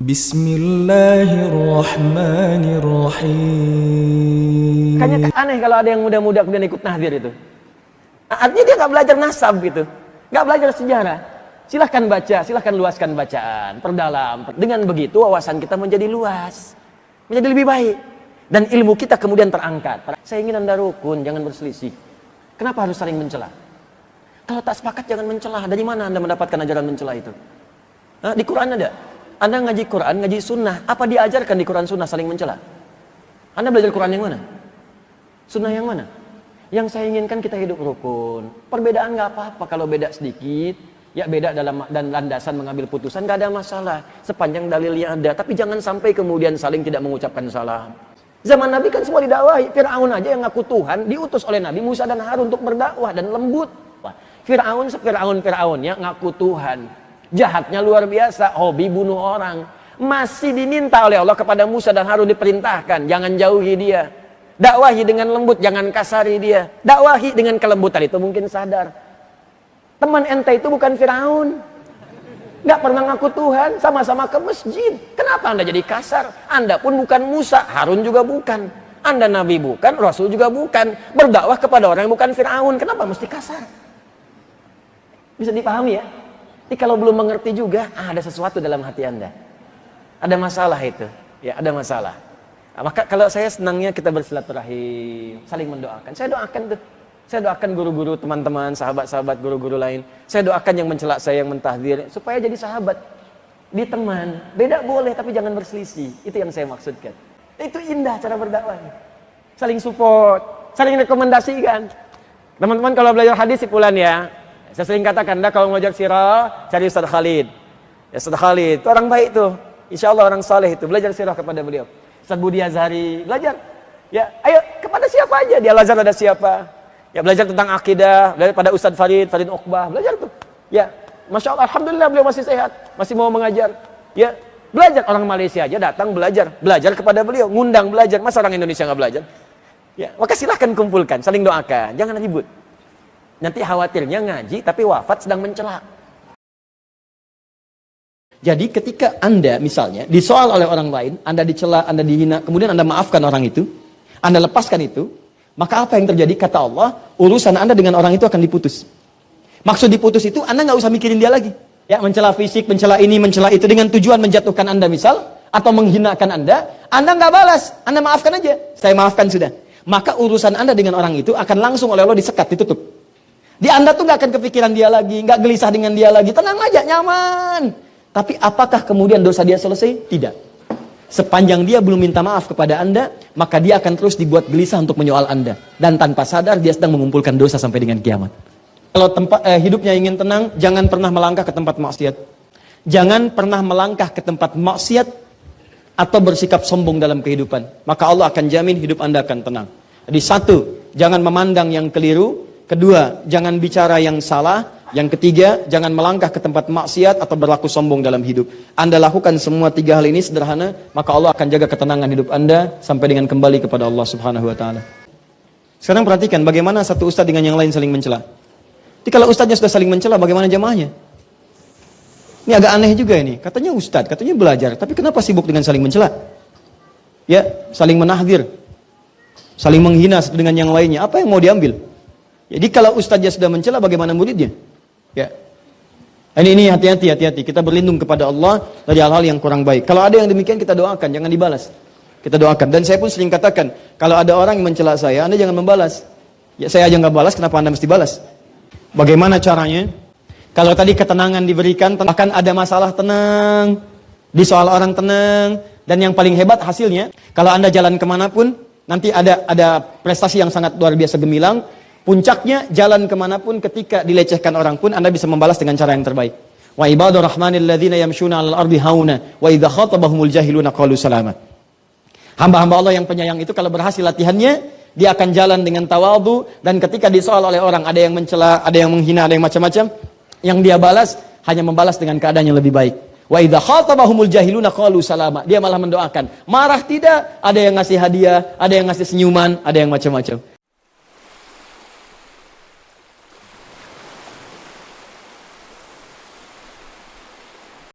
Bismillahirrahmanirrahim. Kayaknya aneh kalau ada yang muda-muda kemudian ikut tahdir itu. Artinya dia nggak belajar nasab gitu, nggak belajar sejarah. Silahkan baca, silahkan luaskan bacaan, perdalam. Dengan begitu wawasan kita menjadi luas, menjadi lebih baik. Dan ilmu kita kemudian terangkat. Saya ingin Anda rukun, jangan berselisih. Kenapa harus saling mencela? Kalau tak sepakat jangan mencela. Dari mana Anda mendapatkan ajaran mencela itu? Di Quran ada. Anda ngaji Quran, ngaji sunnah. Apa diajarkan di Quran sunnah saling mencela? Anda belajar Quran yang mana? Sunnah yang mana? Yang saya inginkan kita hidup rukun. Perbedaan nggak apa-apa kalau beda sedikit. Ya beda dalam dan landasan mengambil putusan nggak ada masalah. Sepanjang dalilnya ada. Tapi jangan sampai kemudian saling tidak mengucapkan salam. Zaman Nabi kan semua didakwahi. Fir'aun aja yang ngaku Tuhan diutus oleh Nabi Musa dan Harun untuk berdakwah dan lembut. Fir'aun ya ngaku Tuhan. Jahatnya luar biasa, hobi bunuh orang. Masih diminta oleh Allah kepada Musa dan Harun diperintahkan, jangan jauhi dia. Dakwahi dengan lembut, jangan kasari dia. Dakwahi dengan kelembutan, itu mungkin sadar. Teman ente itu bukan Firaun. Gak pernah ngaku Tuhan, sama-sama ke masjid. Kenapa Anda jadi kasar? Anda pun bukan Musa, Harun juga bukan. Anda Nabi bukan, Rasul juga bukan. Berdakwah kepada orang yang bukan Firaun, kenapa mesti kasar? Bisa dipahami ya? Jadi kalau belum mengerti juga, ada sesuatu dalam hati Anda. Ada masalah itu. Ya, ada masalah. Maka kalau saya senangnya kita bersilaturahim, saling mendoakan. Saya doakan tuh. Saya doakan guru-guru, teman-teman, sahabat-sahabat, guru-guru lain. Saya doakan yang mencela saya, yang mentahdir, supaya jadi sahabat. Di teman. Beda boleh, tapi jangan berselisih. Itu yang saya maksudkan. Itu indah cara berdakwah. Saling support, saling rekomendasikan. Teman-teman kalau belajar hadis sipulan ya. Saya sering katakan, kalau belajar sirah, cari Ustaz Khalid. Ya, Ustaz Khalid, itu orang baik tuh. Insya Allah orang saleh itu. Belajar sirah kepada beliau. Ustaz Budi Azhari, belajar. Ya, ayo kepada siapa aja. Di Al-Azhar ada siapa. Ya, belajar tentang akidah. Belajar pada Ustaz Farid Uqbah. Belajar tuh. Ya, Masya Allah, Alhamdulillah beliau masih sehat. Masih mau mengajar. Ya, belajar. Orang Malaysia aja datang belajar. Belajar kepada beliau. Ngundang belajar. Masa orang Indonesia nggak belajar? Ya, maka silahkan kumpulkan. Saling doakan. Jangan ribut. Nanti khawatirnya ngaji tapi wafat sedang mencela. Jadi ketika Anda misalnya disoal oleh orang lain, Anda dicela, Anda dihina, kemudian Anda maafkan orang itu, Anda lepaskan itu, maka apa yang terjadi? Kata Allah, urusan Anda dengan orang itu akan diputus. Maksud diputus itu Anda nggak usah mikirin dia lagi. Ya, mencela fisik, mencela ini, mencela itu dengan tujuan menjatuhkan Anda misal atau menghinakan Anda nggak balas, Anda maafkan aja. Saya maafkan sudah. Maka urusan Anda dengan orang itu akan langsung oleh Allah disekat, ditutup. Di Anda tuh nggak akan kepikiran dia lagi, nggak gelisah dengan dia lagi, tenang aja, nyaman. Tapi apakah kemudian dosa dia selesai? Tidak. Sepanjang dia belum minta maaf kepada Anda, maka dia akan terus dibuat gelisah untuk menyoal Anda. Dan tanpa sadar dia sedang mengumpulkan dosa sampai dengan kiamat. Kalau hidupnya ingin tenang, jangan pernah melangkah ke tempat maksiat. Jangan pernah melangkah ke tempat maksiat atau bersikap sombong dalam kehidupan. Maka Allah akan jamin hidup Anda akan tenang. Jadi satu, jangan memandang yang keliru. Kedua, jangan bicara yang salah. Yang ketiga, jangan melangkah ke tempat maksiat atau berlaku sombong dalam hidup. Anda lakukan semua tiga hal ini sederhana, maka Allah akan jaga ketenangan hidup Anda sampai dengan kembali kepada Allah Subhanahu wa taala. Sekarang perhatikan bagaimana satu ustaz dengan yang lain saling mencela. Jadi kalau ustaznya sudah saling mencela, bagaimana jamaahnya? Ini agak aneh juga ini. Katanya ustaz, katanya belajar, tapi kenapa sibuk dengan saling mencela? Ya, saling menahdir, saling menghina satu dengan yang lainnya. Apa yang mau diambil? Jadi kalau ustaznya sudah mencela, bagaimana muridnya? Ya. Ini hati-hati. Kita berlindung kepada Allah dari hal-hal yang kurang baik. Kalau ada yang demikian kita doakan, jangan dibalas. Kita doakan. Dan saya pun sering katakan, kalau ada orang yang mencela saya, Anda jangan membalas. Ya, saya aja nggak balas, kenapa Anda mesti balas? Bagaimana caranya? Kalau tadi ketenangan diberikan, akan ada masalah, tenang. Di soal orang tenang. Dan yang paling hebat hasilnya, kalau Anda jalan kemanapun, nanti ada prestasi yang sangat luar biasa gemilang. Puncaknya jalan kemanapun ketika dilecehkan orang pun Anda bisa membalas dengan cara yang terbaik. Wa ibadur rahmanil ladzina yamshuna 'alal ardi hauna wa idza khatabahumul jahiluna qalu salama. Hamba-hamba Allah yang penyayang itu kalau berhasil latihannya, dia akan jalan dengan tawadhu dan ketika disoal oleh orang, ada yang mencela, ada yang menghina, ada yang macam-macam, yang dia balas hanya membalas dengan keadaan yang lebih baik. Wa idza khatabahumul jahiluna qalu salama. Dia malah mendoakan. Marah tidak, ada yang ngasih hadiah, ada yang ngasih senyuman, ada yang macam-macam.